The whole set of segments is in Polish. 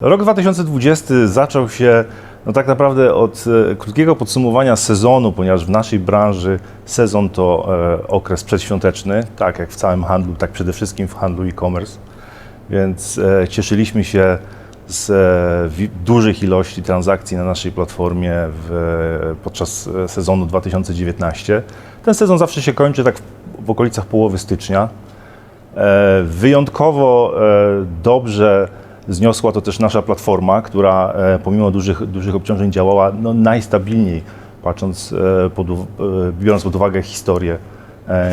Rok 2020 zaczął się tak naprawdę od krótkiego podsumowania sezonu, ponieważ w naszej branży sezon to okres przedświąteczny, tak jak w całym handlu, tak przede wszystkim w handlu e-commerce. Więc cieszyliśmy się z dużych ilości transakcji na naszej platformie podczas sezonu 2019. Ten sezon zawsze się kończy tak w okolicach połowy stycznia. Wyjątkowo dobrze zniosła to też nasza platforma, która pomimo dużych obciążeń działała najstabilniej, biorąc pod uwagę historię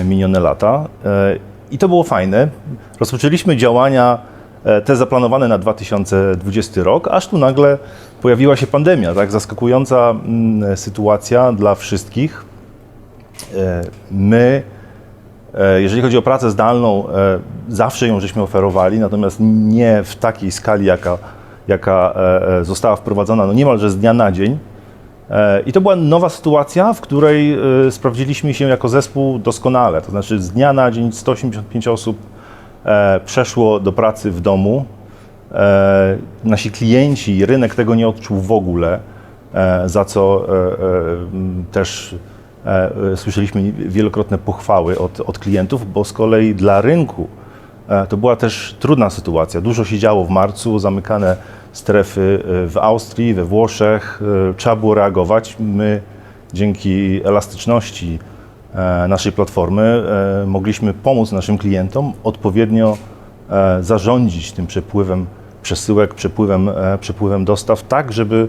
minione lata. I to było fajne. Rozpoczęliśmy działania te zaplanowane na 2020 rok, aż tu nagle pojawiła się pandemia, tak? Zaskakująca sytuacja dla wszystkich. My, jeżeli chodzi o pracę zdalną, zawsze ją żeśmy oferowali, natomiast nie w takiej skali, jaka została wprowadzona niemalże z dnia na dzień. I to była nowa sytuacja, w której sprawdziliśmy się jako zespół doskonale. To znaczy z dnia na dzień 185 osób przeszło do pracy w domu. Nasi klienci, rynek tego nie odczuł w ogóle, za co też słyszeliśmy wielokrotne pochwały od klientów, bo z kolei dla rynku to była też trudna sytuacja. Dużo się działo w marcu, zamykane strefy w Austrii, we Włoszech. Trzeba było reagować. My dzięki elastyczności naszej platformy mogliśmy pomóc naszym klientom odpowiednio zarządzić tym przepływem przesyłek, przepływem dostaw, tak żeby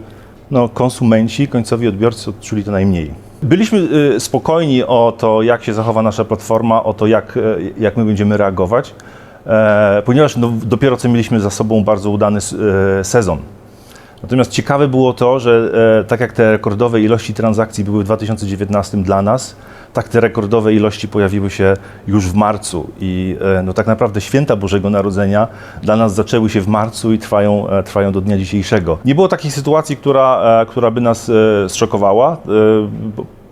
konsumenci, końcowi odbiorcy odczuli to najmniej. Byliśmy spokojni o to, jak się zachowa nasza platforma, o to, jak my będziemy reagować, ponieważ dopiero co mieliśmy za sobą bardzo udany sezon. Natomiast ciekawe było to, że tak jak te rekordowe ilości transakcji były w 2019 dla nas, tak te rekordowe ilości pojawiły się już w marcu i tak naprawdę święta Bożego Narodzenia dla nas zaczęły się w marcu i trwają do dnia dzisiejszego. Nie było takiej sytuacji, która by nas zszokowała.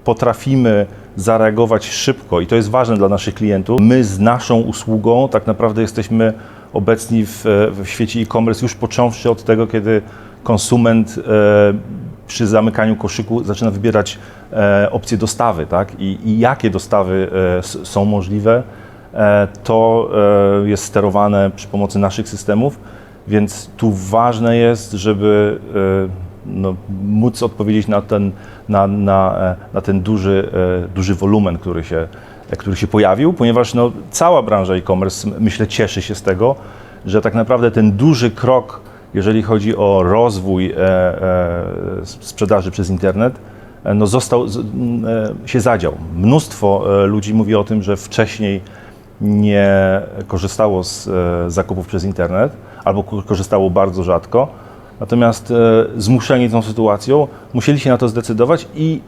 Potrafimy zareagować szybko i to jest ważne dla naszych klientów. My z naszą usługą tak naprawdę jesteśmy obecni w świecie e-commerce już począwszy od tego, kiedy konsument przy zamykaniu koszyku zaczyna wybierać opcje dostawy, tak? I jakie dostawy są możliwe, to jest sterowane przy pomocy naszych systemów, więc tu ważne jest, żeby móc odpowiedzieć na ten duży wolumen, który się pojawił, ponieważ cała branża e-commerce, myślę, cieszy się z tego, że tak naprawdę ten duży krok, jeżeli chodzi o rozwój sprzedaży przez internet, się zadział. Mnóstwo ludzi mówi o tym, że wcześniej nie korzystało z zakupów przez internet albo korzystało bardzo rzadko, natomiast zmuszeni tą sytuacją musieli się na to zdecydować i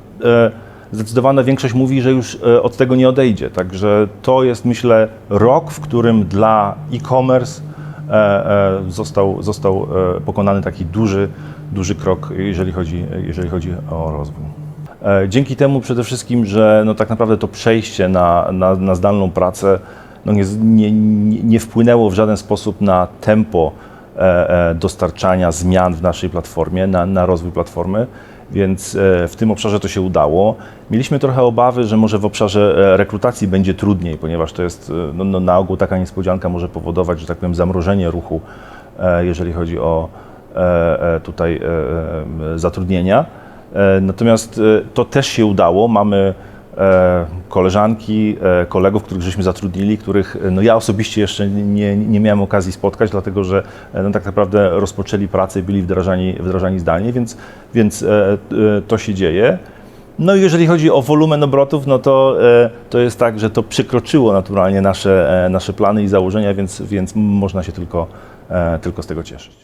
zdecydowana większość mówi, że już od tego nie odejdzie. Także to jest, myślę, rok, w którym dla e-commerce został pokonany taki duży krok, jeżeli chodzi o rozwój. Dzięki temu przede wszystkim, że tak naprawdę to przejście na zdalną pracę nie wpłynęło w żaden sposób na tempo dostarczania zmian w naszej platformie, na rozwój platformy, więc w tym obszarze to się udało. Mieliśmy trochę obawy, że może w obszarze rekrutacji będzie trudniej, ponieważ to jest na ogół taka niespodzianka może powodować, że tak powiem, zamrożenie ruchu, jeżeli chodzi o tutaj zatrudnienia. Natomiast to też się udało. Mamy koleżanki, kolegów, których żeśmy zatrudnili, których ja osobiście jeszcze nie miałem okazji spotkać, dlatego że tak naprawdę rozpoczęli pracę i byli wdrażani zdalnie, więc to się dzieje. No i jeżeli chodzi o wolumen obrotów, to jest tak, że to przekroczyło naturalnie nasze plany i założenia, więc można się tylko z tego cieszyć.